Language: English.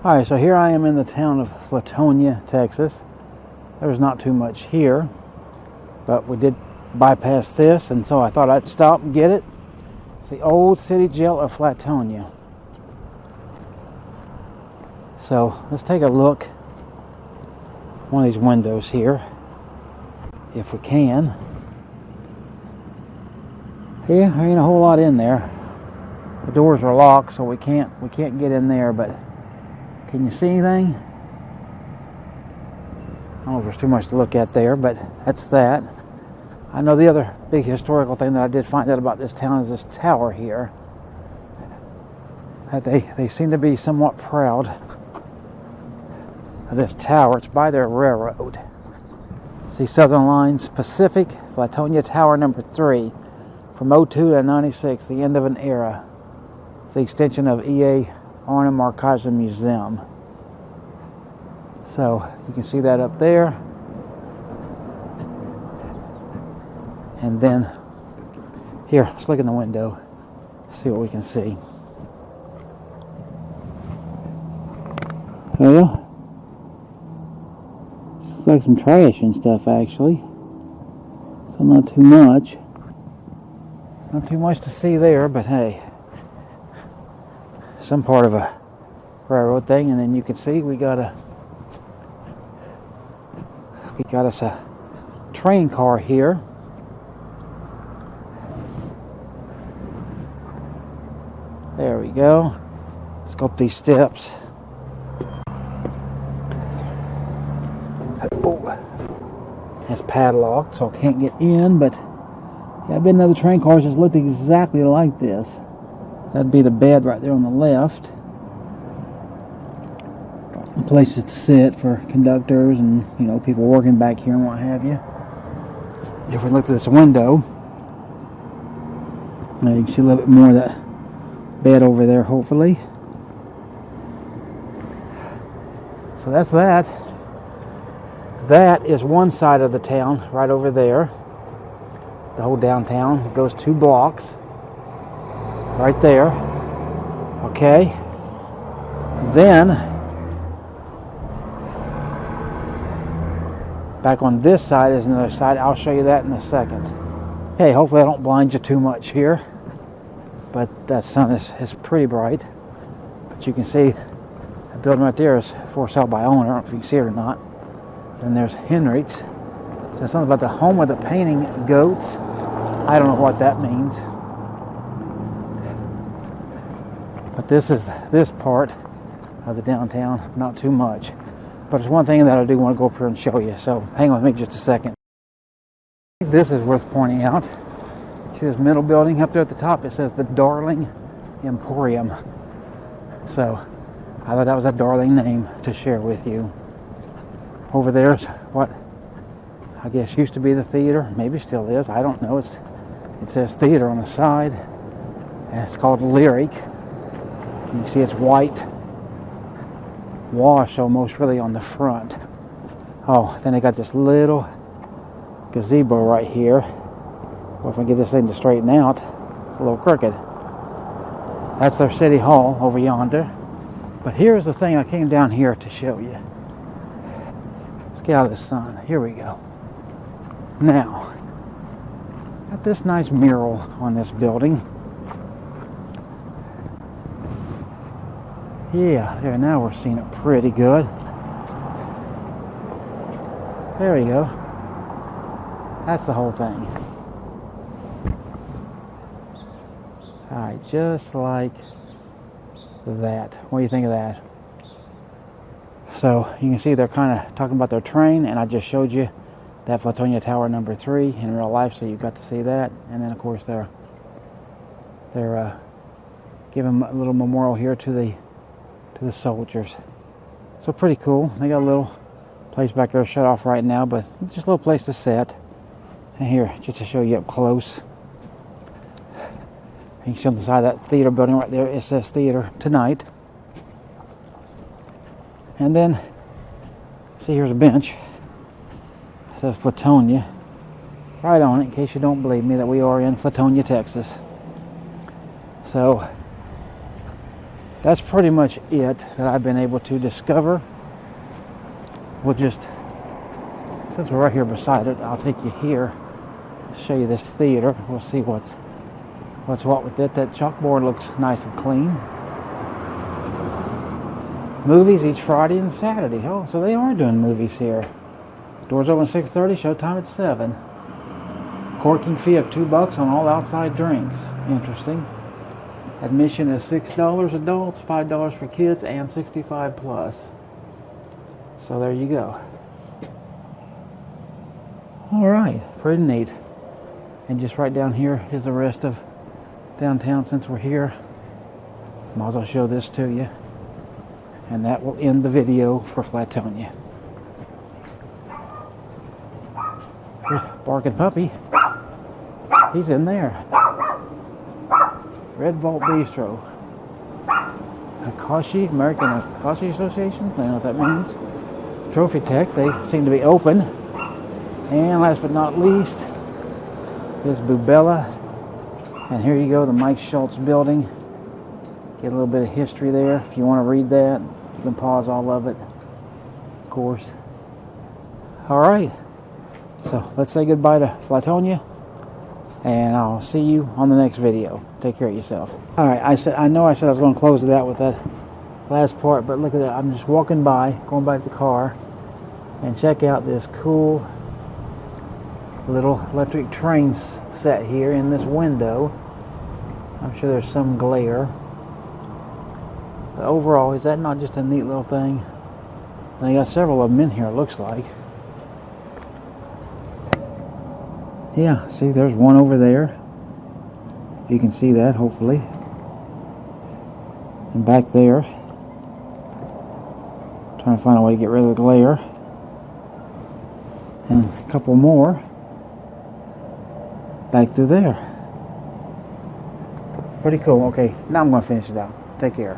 Alright, so here I am in the town of Flatonia, Texas. There's not too much here, but we did bypass this, and so I thought I'd stop and get it. It's the old city jail of Flatonia. So let's take a look at one of these windows here, if we can. Yeah, there ain't a whole lot in there. The doors are locked, so we can't get in there, but can you see anything? I don't know if there's too much to look at there, but that's that. I know the other big historical thing that I did find out about this town is this tower here. That they seem to be somewhat proud of this tower. It's by their railroad. See Southern Lines Pacific, Flatonia Tower number 3, from 02 to 96, the end of an era. It's the extension of E.A. Arnhem Archives and Museum. So you can see that up there. And then here, let's look in the window, see what we can see. Well, it's like some trash and stuff actually. So not too much. Not too much to see there, but hey. Some part of a railroad thing, and then you can see we got us a train car here. There we go. Let's go up these steps. Oh, it's padlocked, so I can't get in, but yeah, I've been in other train cars that's looked exactly like this. That'd be the bed right there on the left. Places to sit for conductors and, you know, people working back here and what have you. If we look at this window, you can see a little bit more of that bed over there, hopefully. So that's that. That is one side of the town, right over there. The whole downtown. It goes 2 blocks. Right there. Okay. Then, back on this side is another side. I'll show you that in a second. Okay, hopefully I don't blind you too much here. But that sun is pretty bright. But you can see that building right there is for sale by owner. I don't know if you can see it or not. And there's Henrik's. So something about the home of the painting goats. I don't know what that means. But this is this part of the downtown, not too much. But it's one thing that I do want to go up here and show you. So hang on with me just a second. This is worth pointing out. See this middle building up there at the top? It says the Darling Emporium. So I thought that was a darling name to share with you. Over there's what I guess used to be the theater. Maybe still is. I don't know. It says theater on the side. And it's called Lyric. You can see it's white wash almost really on the front. Oh, then they got this little gazebo right here. Well, if I get this thing to straighten out, it's a little crooked. That's their city hall over yonder. But here's the thing I came down here to show you. Let's get out of the sun. Here we go. Now, got this nice mural on this building. Yeah, there, now we're seeing it pretty good. There we go. That's the whole thing. Alright, just like that. What do you think of that? So, you can see they're kind of talking about their train, and I just showed you that Flatonia Tower number 3 in real life, so you got to see that. And then, of course, they're giving a little memorial here to the soldiers. So pretty cool. They got a little place back there shut off right now, but just a little place to sit. And here, just to show you up close. You can see on the side of that theater building right there, it says theater tonight. And then, see, here's a bench. It says Flatonia. Right on it, in case you don't believe me, that we are in Flatonia, Texas. So, that's pretty much it that I've been able to discover. We'll just, since we're right here beside it, I'll take you here, show you this theater. We'll see what's what with it. That chalkboard looks nice and clean. Movies each Friday and Saturday. Oh, so they are doing movies here. Doors open at 6:30, showtime at 7. Corking fee of $2 on all outside drinks. Interesting. Admission is $6 adults, $5 for kids, and 65 plus. So there you go. Alright, pretty neat. And just right down here is the rest of downtown since we're here. Might as well show this to you. And that will end the video for Flatonia. Here's Barking Puppy. He's in there. Red Vault Bistro. Akashi, American Akashi Association. I don't know what that means. Trophy Tech, they seem to be open. And last but not least, is Bubella. And here you go, the Mike Schultz building. Get a little bit of history there. If you want to read that, you can pause all of it, of course. Alright, so let's say goodbye to Flatonia, and I'll see you on the next video. Take care of yourself. Alright, I know I said I was going to close it out with that last part, but look at that. I'm just walking by, going by the car, and check out this cool little electric train set here in this window. I'm sure there's some glare. But overall, is that not just a neat little thing? They got several of them in here, it looks like. Yeah, see, there's one over there. You can see that, hopefully. And back there. Trying to find a way to get rid of the glare. And a couple more. Back through there. Pretty cool. Okay, now I'm going to finish it out. Take care.